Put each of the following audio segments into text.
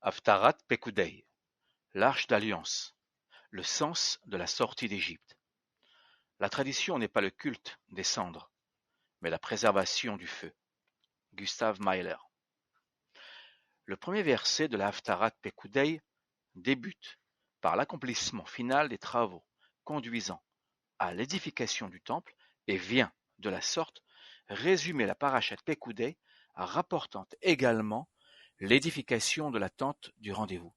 Haftarat Pekudei, l'Arche d'Alliance, le sens de la sortie d'Égypte. La tradition n'est pas le culte des cendres, mais la préservation du feu. Gustav Mahler. Le premier verset de la Haftarat Pekudei débute par l'accomplissement final des travaux conduisant à l'édification du temple et vient, de la sorte, résumer la parashat Pekudei, rapportant également l'édification de la tente du rendez-vous.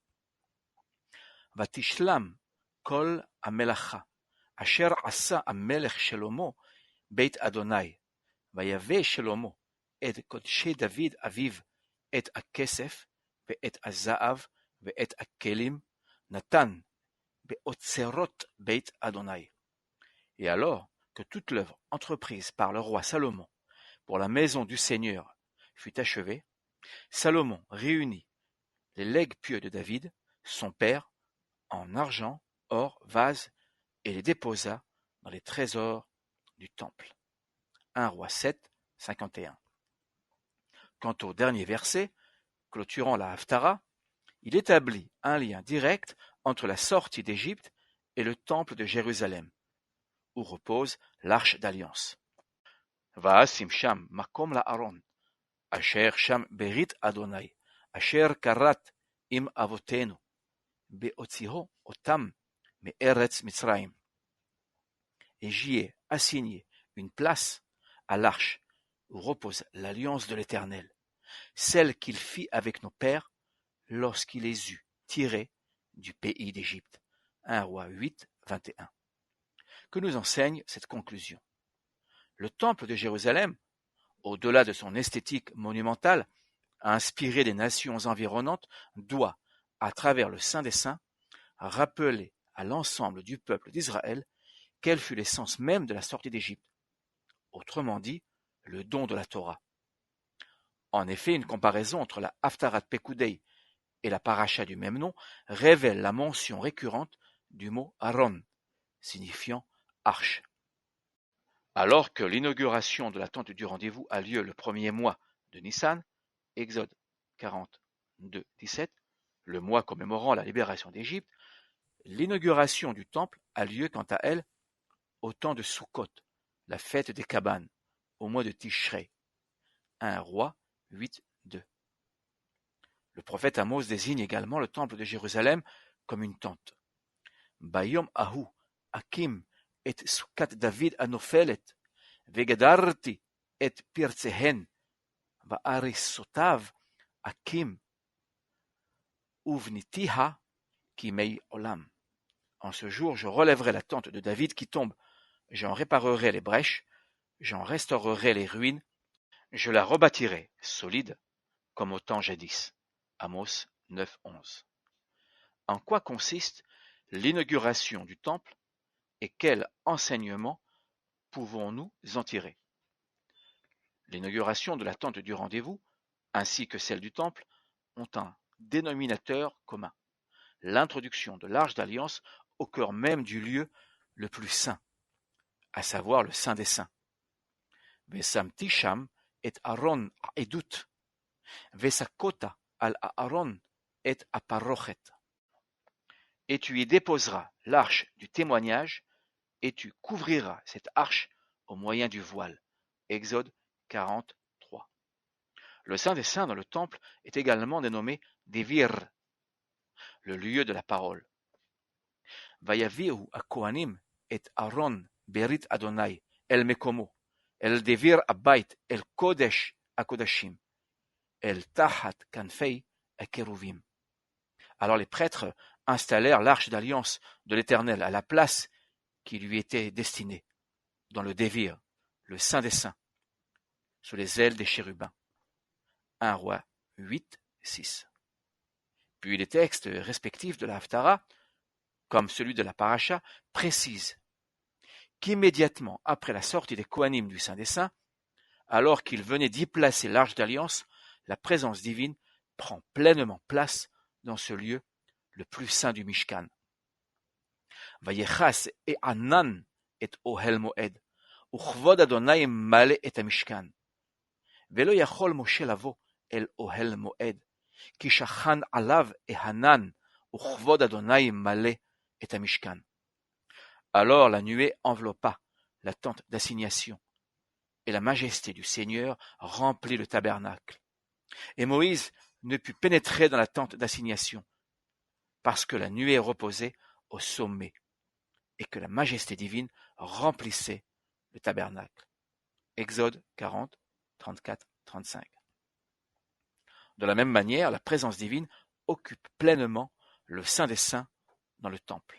Vatishlam kol המלאכה אשר עשה המלך שלמה בית אדוני, ויבא שלמה את קודשי דוד אביו, את הכסף ואת הזהב ואת הכלים, נתן באוצרות בית אדוני. Et alors que toute l'œuvre entreprise par le roi Salomon pour la maison du Seigneur fut achevée, Salomon réunit les legs pieux de David, son père, en argent, or, vase, et les déposa dans les trésors du temple. 1 Roi 7, 51. Quant au dernier verset, clôturant la Haftara, il établit un lien direct entre la sortie d'Égypte et le temple de Jérusalem, où repose l'Arche d'Alliance. Va'asim sham makom la'aron, asher sham berit Adonai, asher karat im avotenu, be'otziho otam me'eretz Mitzrayim. Et j'y ai assigné une place à l'arche où repose l'alliance de l'Éternel, celle qu'il fit avec nos pères lorsqu'il les eut tirés du pays d'Égypte. 1 Roi 8, 21. Que nous enseigne cette conclusion? Le temple de Jérusalem, au-delà de son esthétique monumentale, inspirée des nations environnantes, doit, à travers le Saint des Saints, rappeler à l'ensemble du peuple d'Israël quel fut l'essence même de la sortie d'Égypte, autrement dit, le don de la Torah. En effet, une comparaison entre la Haftarat Pekudei et la paracha du même nom révèle la mention récurrente du mot Aaron, signifiant arche. Alors que l'inauguration de la tente du rendez-vous a lieu le premier mois de Nissan, Exode 42, 17, le mois commémorant la libération d'Égypte, l'inauguration du temple a lieu quant à elle au temps de Sukkot, la fête des cabanes, au mois de Tishrei. 1 Roi 8, 2. Le prophète Amos désigne également le temple de Jérusalem comme une tente. Bayom ahu akim et sukat David anofelet, vegadarti et pirtsehen, va'arisotav akim uvnitiha kimei olam. En ce jour, je relèverai la tente de David qui tombe, j'en réparerai les brèches, j'en restaurerai les ruines, je la rebâtirai solide comme au temps jadis. Amos 9, 11. En quoi consiste l'inauguration du temple et quels enseignements pouvons-nous en tirer? L'inauguration de la tente du rendez-vous, ainsi que celle du temple, ont un dénominateur commun, l'introduction de l'Arche d'Alliance au cœur même du lieu le plus saint, à savoir le Saint des Saints. Vesamti sham et Aaron ha'edut, vesakota al Aaron et aparochet. Et tu y déposeras l'arche du témoignage, et tu couvriras cette arche au moyen du voile. Exode 43. Le Saint des Saints dans le temple est également dénommé Devir, le lieu de la parole. Vayavihu hakohanim et Aaron berit Adonai el mekomo, el Devir abayit el kodesh hakodashim, el tahat kanfei hakeruvim. Alors les prêtres installèrent l'arche d'alliance de l'Éternel à la place qui lui était destinée, dans le Devir, le Saint des Saints, sous les ailes des chérubins. 1 Roi 8, 6. Puis les textes respectifs de la Haftara, comme celui de la Paracha, précisent qu'immédiatement après la sortie des Kohanim du Saint des Saints, alors qu'ils venaient d'y placer l'arche d'alliance, la présence divine prend pleinement place dans ce lieu le plus saint du Mishkan. Vayechas et Anan et Ohel Moed, וכבוד אדוני מלא את המשכן. ולא יכול משה לבוא אל אוהל מועד, כי שכן עליו הענן, וכבוד אדוני מלא את המשכן. Alors la nuée enveloppa la tente d'assignation, et la majesté du Seigneur remplit le tabernacle. Et Moïse ne put pénétrer dans la tente d'assignation, parce que la nuée reposait au sommet, et que la majesté divine remplissait le tabernacle. Exode 40, 34, 35. De la même manière, la présence divine occupe pleinement le Saint des Saints dans le temple.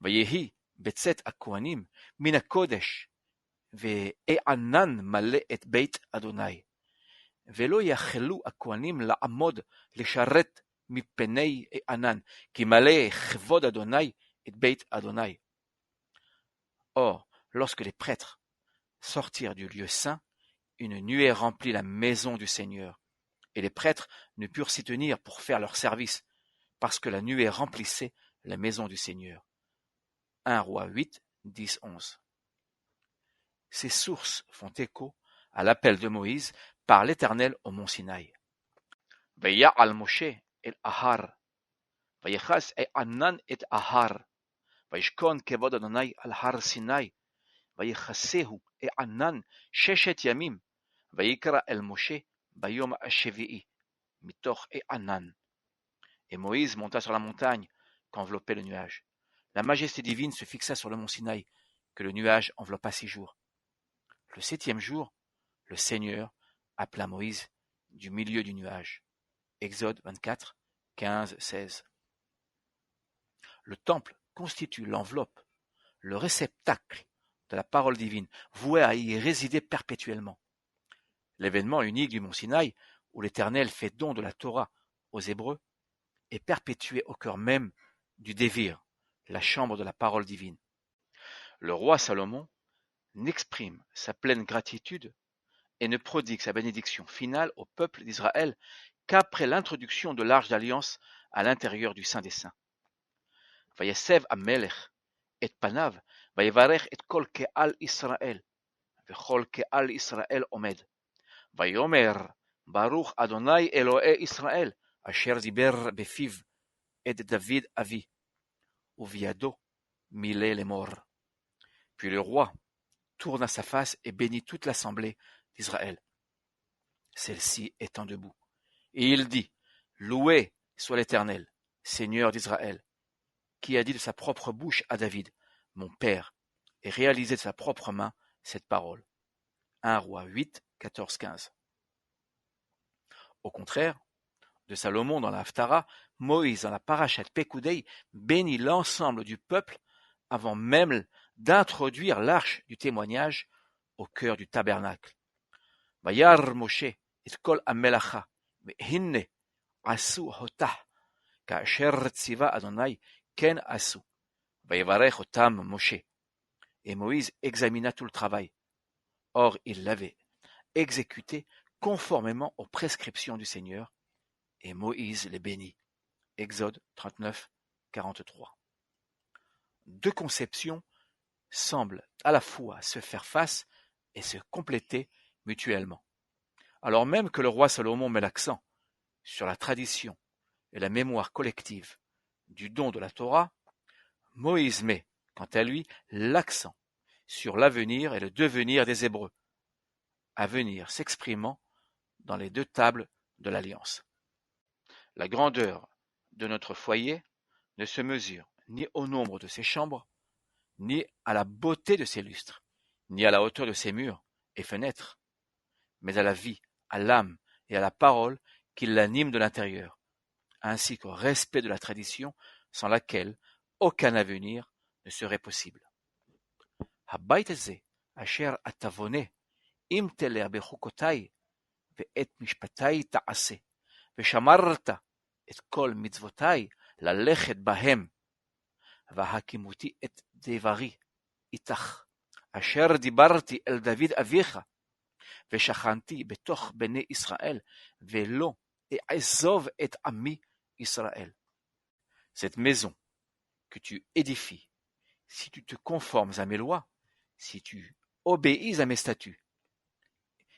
ויהי בצאת הכהנים מן הקודש, והענן מלא את בית אדוני. ולא יכלו הכהנים לעמוד לשרת מפני הענן, כי מלא כבוד אדוני את בית אדוני. Or, lorsque les prêtres sortirent du lieu saint, une nuée remplit la maison du Seigneur, et les prêtres ne purent s'y tenir pour faire leur service, parce que la nuée remplissait la maison du Seigneur. 1 Roi 8, 10, 11. Ces sources font écho à l'appel de Moïse par l'Éternel au mont Sinaï. ויעל משה אל ההר, ויכס הענן את ההר, וישכון כבוד אדוני על הר סיני, ויכסהו הענן 6 ימים, ויקרא אל משה ביום השביעי, מתוך הענן. Et Moïse monta sur la montagne qu'enveloppait le nuage. La majesté divine se fixa sur le mont Sinaï, que le nuage enveloppa 6 jours. Le 7e jour, le Seigneur appela Moïse du milieu du nuage. Exode 24, 15, 16. Le temple constitue l'enveloppe, le réceptacle de la parole divine, voué à y résider perpétuellement. L'événement unique du mont Sinaï, où l'Éternel fait don de la Torah aux Hébreux, est perpétué au cœur même du Dévir, la chambre de la parole divine. Le roi Salomon n'exprime sa pleine gratitude et ne prodigue sa bénédiction finale au peuple d'Israël qu'après l'introduction de l'arche d'alliance à l'intérieur du Saint des Saints. ויסב המלך את פניו, ויברך את כל קהל ישראל, וכל קהל ישראל עומד. ויאמר ברוך אדוני אלוהי ישראל, אשר דיבר בפיו את דוד אבי, ובידו מילא לאמור. Puis le roi tourna sa face et bénit toute l'assemblée d'Israël, celle-ci étant debout. Et il dit, loué soit l'Éternel, Seigneur d'Israël, qui a dit de sa propre bouche à David, mon père, et réalisé de sa propre main cette parole. 1 Roi 8, 14, 15. Au contraire, de Salomon dans la Haftara, Moïse dans la Parashat Pekudei bénit l'ensemble du peuple avant même d'introduire l'arche du témoignage au cœur du tabernacle. Vayar Moshe et kol amelacha, vehinne asu hotah, kaasher tziva Adonai ken asu, vayevarech otam Moshe. Et Moïse examina tout le travail. Or, il l'avait exécuté conformément aux prescriptions du Seigneur, et Moïse les bénit. Exode 39, 43. Deux conceptions semblent à la fois se faire face et se compléter mutuellement. Alors même que le roi Salomon met l'accent sur la tradition et la mémoire collective du don de la Torah, Moïse met, quant à lui, l'accent sur l'avenir et le devenir des Hébreux, avenir s'exprimant dans les 2 tables de l'Alliance. La grandeur de notre foyer ne se mesure ni au nombre de ses chambres, ni à la beauté de ses lustres, ni à la hauteur de ses murs et fenêtres, mais à la vie, à l'âme et à la parole qui l'anime de l'intérieur, ainsi qu'au respect de la tradition sans laquelle aucun avenir ne serait possible. הבית הזה, אשר אתה בונה, אם תלך בחוקותיי, ואת משפטיי תעשה, ושמרת את כל מצוותיי ללכת בהם, והקימותי את דברי איתך, אשר דיברתי אל דוד אביך, ושכנתי בתוך בני ישראל, ולא אעזוב את עמי ישראל. Cette maison que tu édifies, si tu te conformes à mes lois, si tu obéis à mes statuts,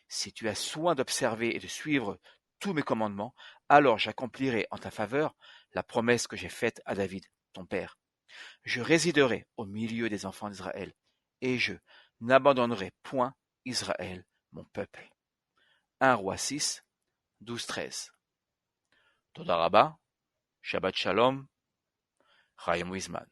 si tu as soin d'observer et de suivre tous mes commandements, alors j'accomplirai en ta faveur la promesse que j'ai faite à David, ton père. Je résiderai au milieu des enfants d'Israël, et je n'abandonnerai point Israël, mon peuple. 1 Roi 6, 12-13. Toda Rabba, Shabbat Shalom, Chaim Wiesman.